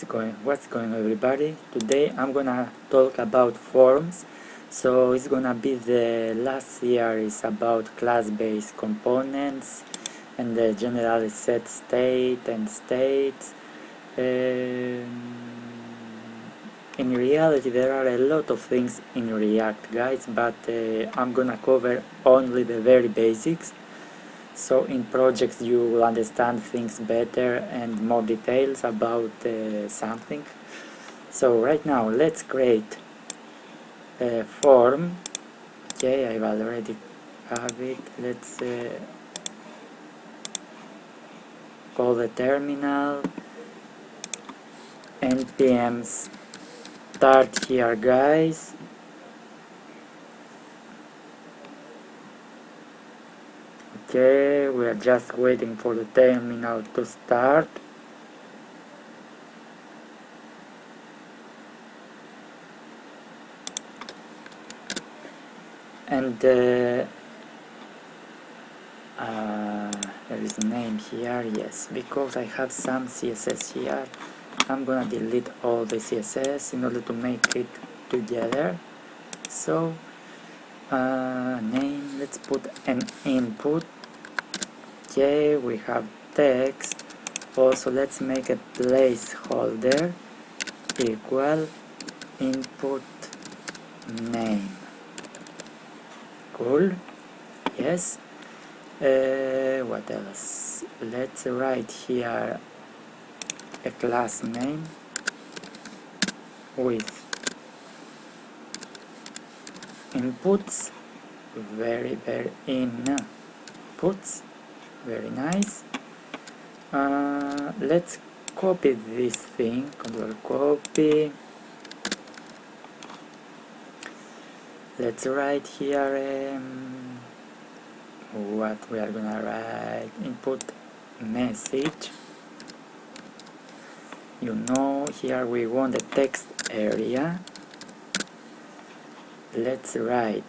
what's going on, everybody? Today I'm gonna talk about forms. So it's gonna be the last series about class-based components and the general set state and states. In reality there are a lot of things in React, guys, but I'm gonna cover only the very basics. So in projects you will understand things better and more details about something. So right now let's create a form. Okay, I've already have it. Let's call the terminal npm start here, guys. Okay, we are just waiting for the terminal to start. And there is a name here, yes, because I have some CSS here. I'm gonna delete all the CSS in order to make it together. So name, let's put an input. Okay, we have text. Also let's make a placeholder equal input name. Cool, yes. What else? Let's write here a class name with inputs, very inputs, very nice. Let's copy this thing, control copy. Let's write here what we are gonna write, input message. You know, here we want the text area. Let's write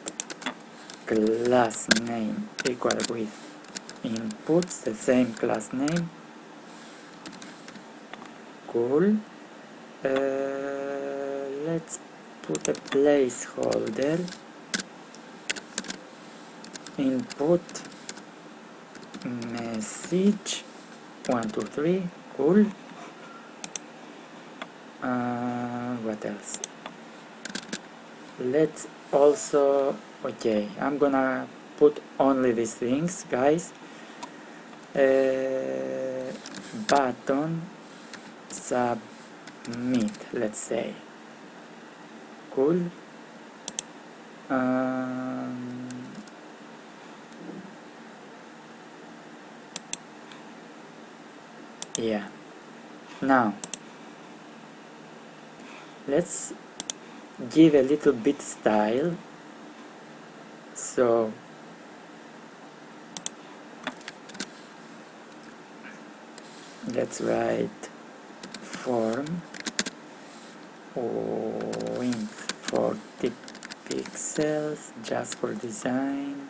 class name equal with inputs, the same class name. Cool. Let's put a placeholder input message 1 2 3. Cool. What else? Let's also, okay, I'm gonna put only these things, guys. Button submit, let's say. Cool. Yeah, now let's give a little bit style. So let's write form width 40 pixels just for design,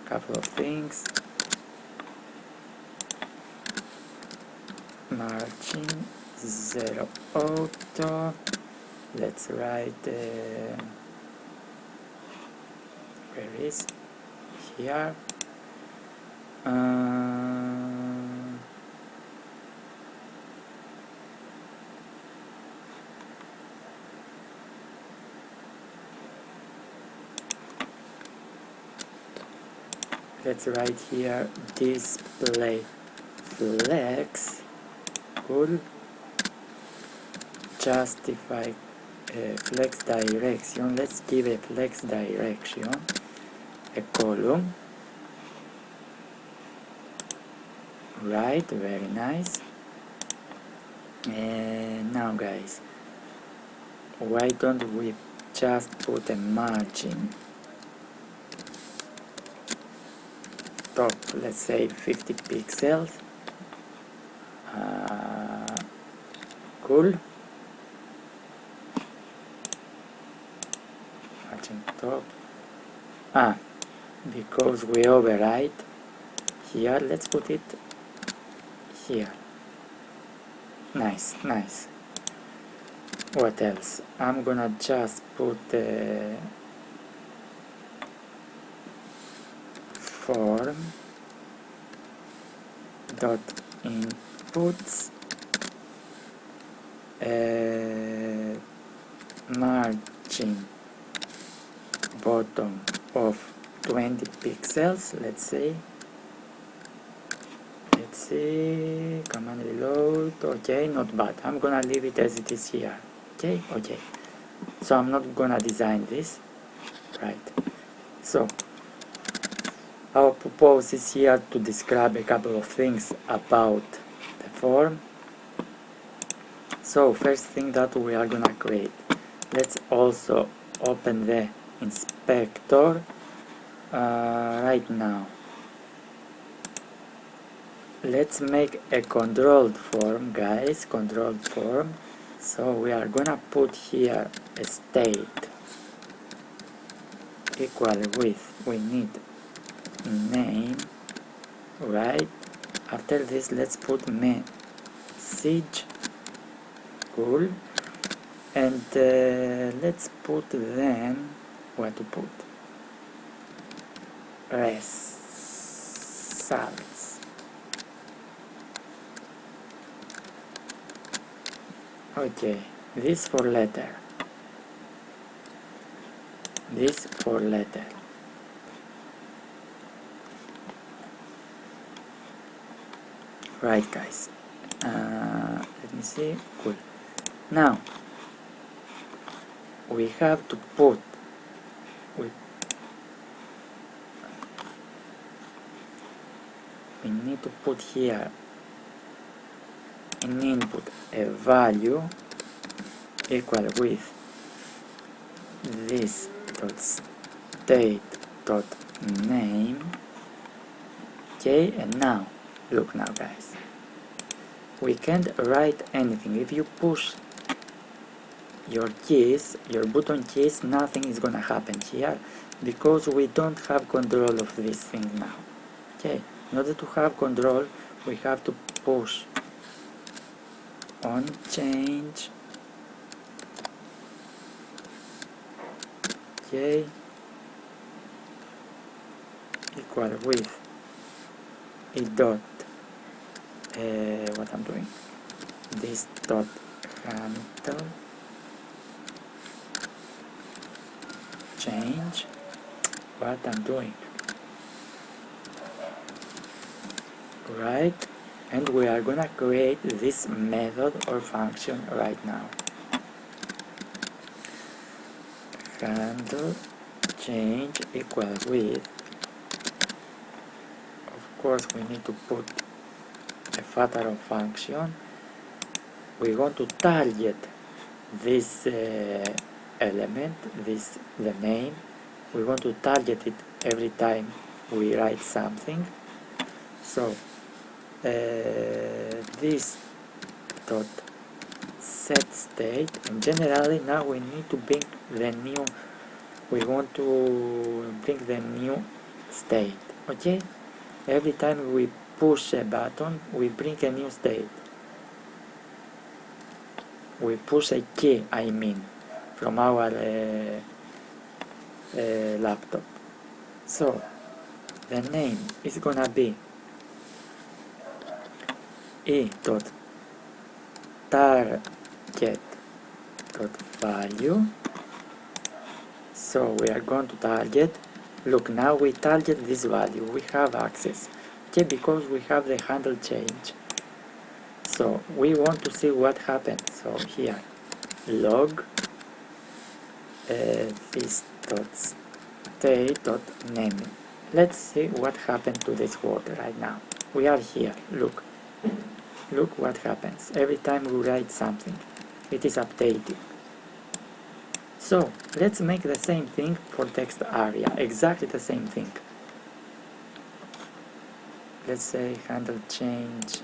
couple of things, margin 0 auto. Let's write where is here, let's write here display flex. Cool. Justify flex direction. Let's give a flex direction a column. Right, very nice. And now, guys, why don't we just put a margin top, let's say 50 pixels. Cool. Margin top. Because we override here, let's put it here. Nice, nice. what else? I'm gonna just put form dot inputs margin bottom of 20 pixels, let's see, command reload. Okay, not bad. I'm gonna leave it as it is here. Okay, so I'm not gonna design this, right? So our purpose is here to describe a couple of things about the form. So first thing that we are gonna create, let's also open the inspector right now. Let's make a controlled form, guys, controlled form. So we are gonna put here a state equal with, we need name, right? After this, let's put message, cool, and let's put then what to put, results. Okay, this for letter, this for letter. Right, guys, let me see, cool. Now we have to put we need to put here in input a value equal with this dot state dot name. Okay, and now look, now guys, we can't write anything. If you push your keys, your button keys, nothing is gonna happen here because we don't have control of this thing now. Okay, in order to have control, we have to push on change, okay, equal with a dot, what I'm doing, this dot handle change, what I'm doing, right? And we are gonna create this method or function right now. Handle change equal with, of course we need to put a federal function. We want to target this element, the name. We want to target it every time we write something. So this dot set state, and generally now we need to bring the new, we want to bring the new state. Okay, every time we push a button we bring a new state, we push a key, I mean, from our laptop. So the name is gonna be e.target.value. So we are going to target. Look, now we target this value, we have access, okay, because we have the handle change. So we want to see what happened. So here log this dot state dot name. Let's see what happened to this word right now. We are here, look what happens every time we write something, it is updating. So let's make the same thing for text area, exactly the same thing. Let's say handle change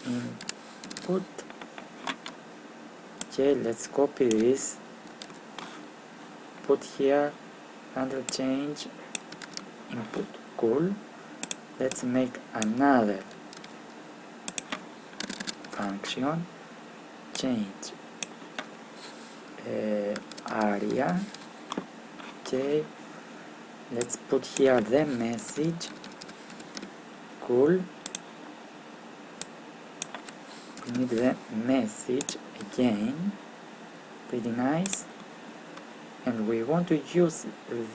input. Okay, let's copy this, put here handle change input, cool. Let's make another function, change area. Okay, let's put here the message. Cool. We need the message again, pretty nice, and we want to use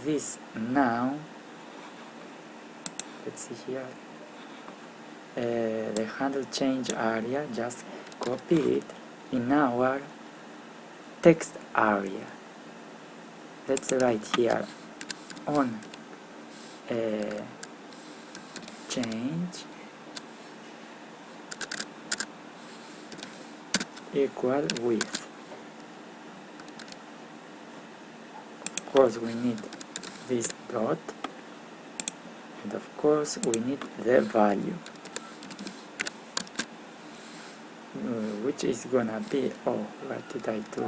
this now. Let's see here, the handle change area, just copy it in our text area. Let's write here on change equal with. Of course we need this dot, and of course we need the value, which is gonna be, oh, what did I do?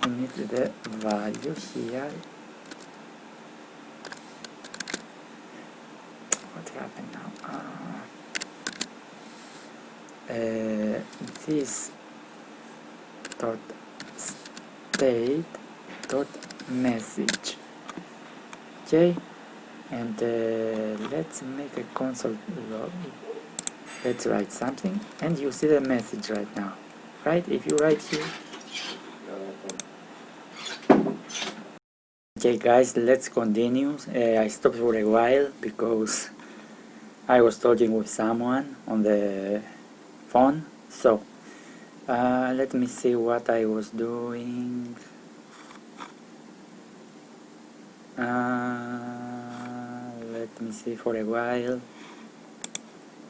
We need the value here. What happened now? This dot state dot message. Okay, and let's make a console log. Let's write something, and you see the message right now, right? If you write here. Okay guys, let's continue. I stopped for a while because I was talking with someone on the phone. So let me see what I was doing. Let me see for a while.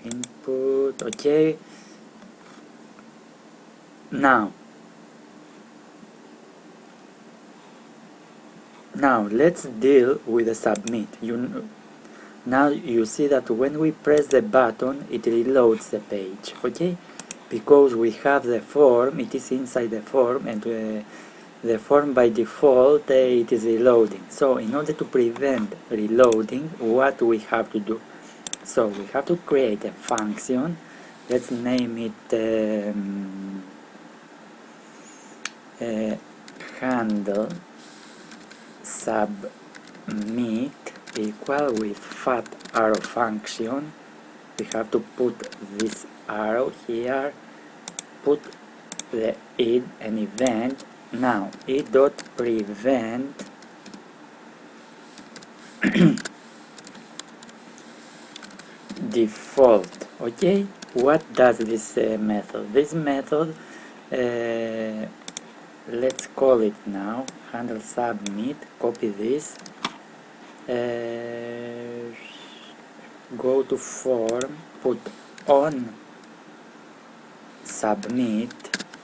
Input. Okay, now let's deal with the submit. Now you see that when we press the button it reloads the page, okay, because we have the form, it is inside the form, and the form by default it is reloading. So in order to prevent reloading, what we have to do? So we have to create a function. Let's name it handle submit equal with fat arrow function. We have to put this arrow here, put the an event. Now it dot prevent default. Okay, what does this method? This method, let's call it now handle submit. Copy this, go to form, put on submit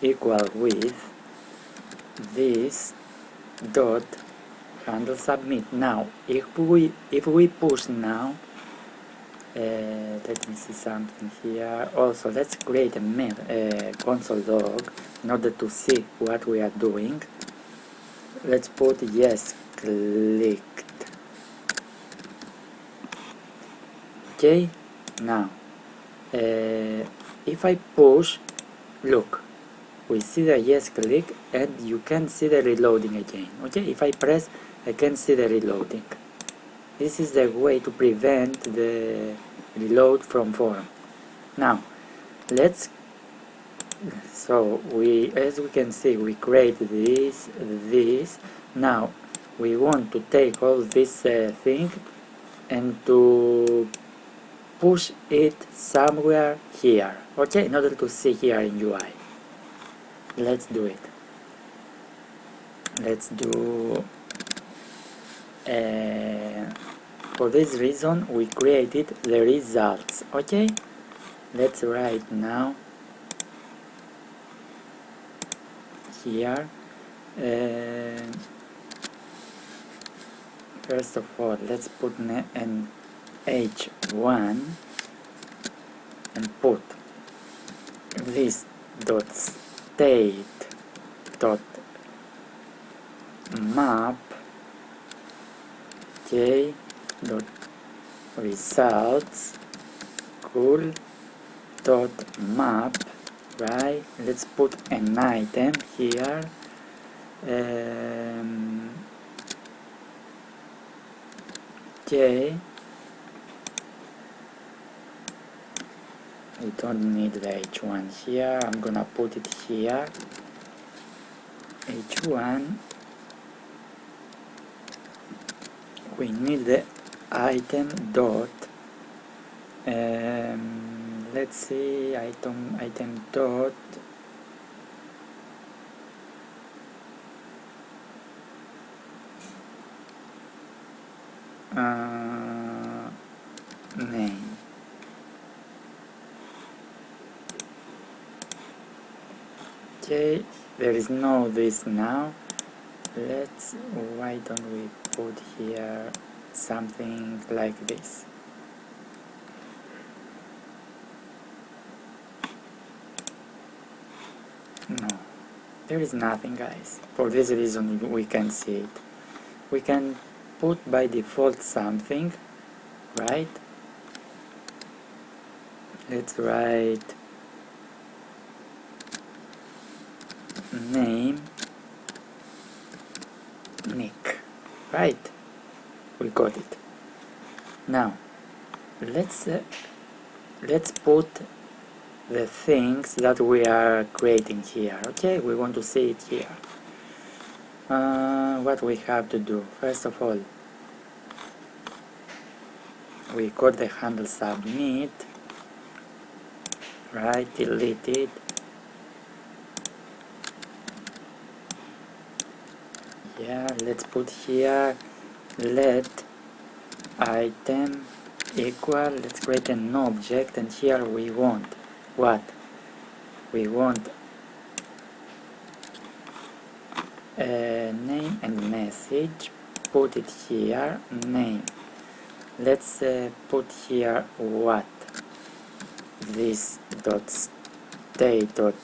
equal with this dot handle submit. Now if we push now, let me see something here. Also, let's create a console log in order to see what we are doing. Let's put yes clicked. Okay, now if I push, look, we see the yes click, and you can see the reloading again. Okay, if I press, I can see the reloading. This is the way to prevent the reload from form. Now let's, so as we can see, we create this. Now we want to take all this thing and to push it somewhere here, okay, in order to see here in UI. Let's do it. Let's do for this reason we created the results. Okay, let's write now here, first of all let's put an h1 and put this dot state dot map, okay, dot results cool. Dot map, right? Let's put an item here. Okay, we don't need the h1 here. I'm gonna put it here. h1, we need the item dot, let's see, item dot, name. Okay, there is no this now. Why don't we put here something like this? No, there is nothing, guys. For this reason we can see it. We can put by default something, right? Let's write name Nick, right? We got it. Now let's put the things that we are creating here. Okay, we want to see it here. What we have to do, first of all, we got the handle submit, right? Delete it. Yeah, let's put here let item equal, let's create an object, and here we want what? We want a name and message. Put it here, name. Let's put here what? This dot state dot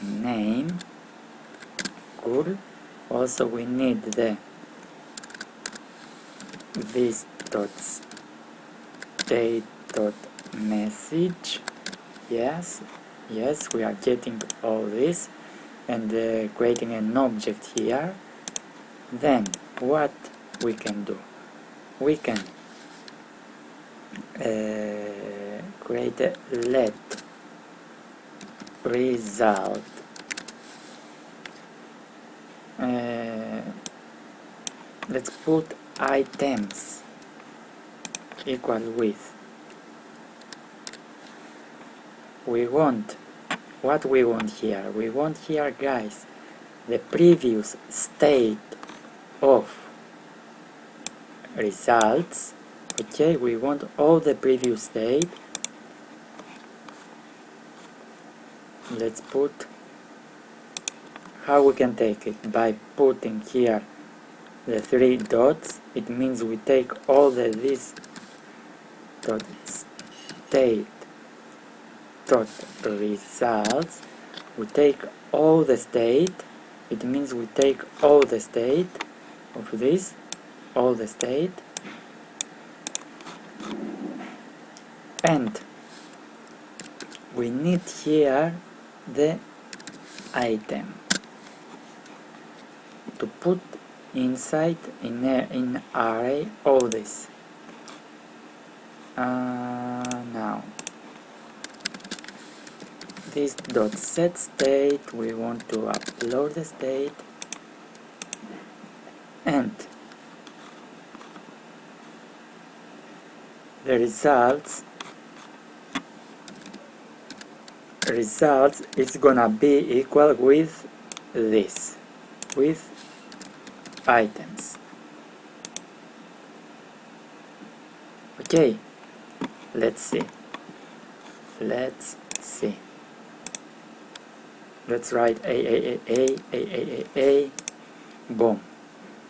name. Cool. Also we need the this dot state dot message. Yes, we are getting all this and creating an object here. Then what we can do? We can create a let result let's put items equal with, we want what we want here. We want here, guys, the previous state of results. Okay, we want all the previous state. Let's put, how we can take it? By putting here the 3 dots. It means we take all this dot state dot results. We take all the state. It means we take all the state of this, all the state, and we need here the item to put inside in array all this. Now this dot set state, we want to upload the state, and the results is gonna be equal with this, with items. Okay, let's see. Let's write a, boom,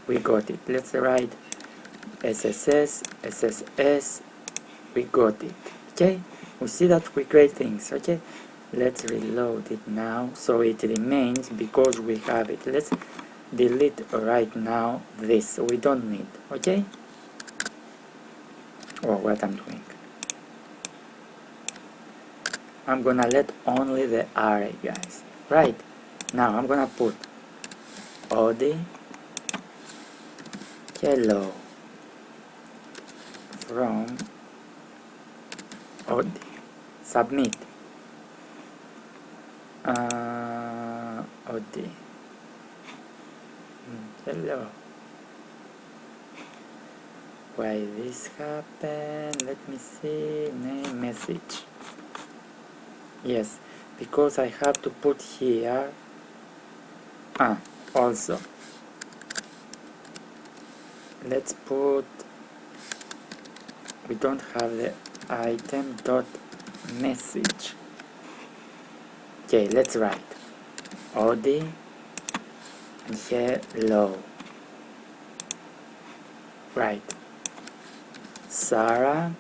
we got it. Let's write SSS, we got it. Okay, we see that we create things. Okay, let's reload it now so it remains because we have it. Let's delete right now this, we don't need. Okay, or what I'm doing. I'm gonna let only the array, guys. Right, now I'm gonna put Audi hello from Audi. Submit. Audi hello. Why this happened? Let me see. Name message. Yes, because I have to put here. Also, let's put. We don't have the item dot message. Okay, let's write Audi and hello. Right. Sarah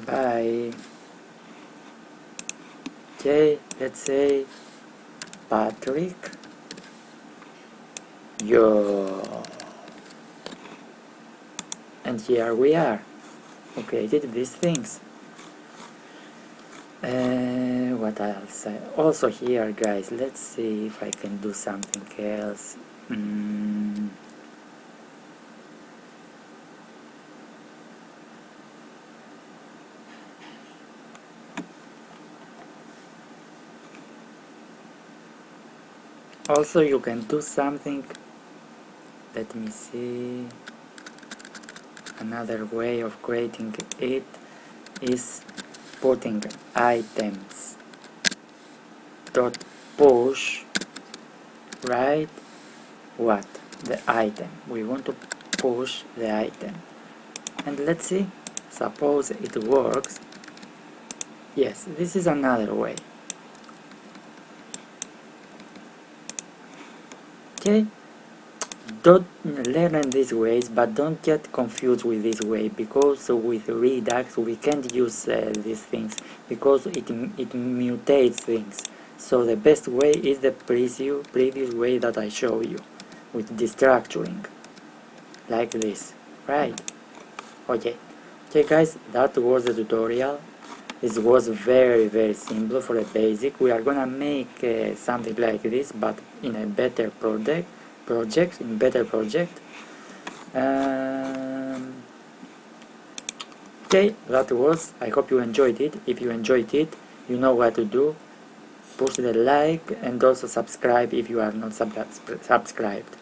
bye. Okay, let's say Patrick yo, and here we are. Okay, did these things. What else? Also here, guys, let's see if I can do something else. Also, you can do something. Let me see. Another way of creating it is putting items dot push, right? What? The item. We want to push the item. And let's see. Suppose it works. Yes, this is another way. Okay? Don't learn these ways, but don't get confused with this way, because with Redux we can't use these things because it mutates things. So the best way is the previous way that I show you, with destructuring, like this, right? Okay, guys, that was the tutorial. This was very simple for a basic. We are gonna make something like this, but in a better project. Okay, that was. I hope you enjoyed it. If you enjoyed it, you know what to do. Push the like and also subscribe if you are not subscribed.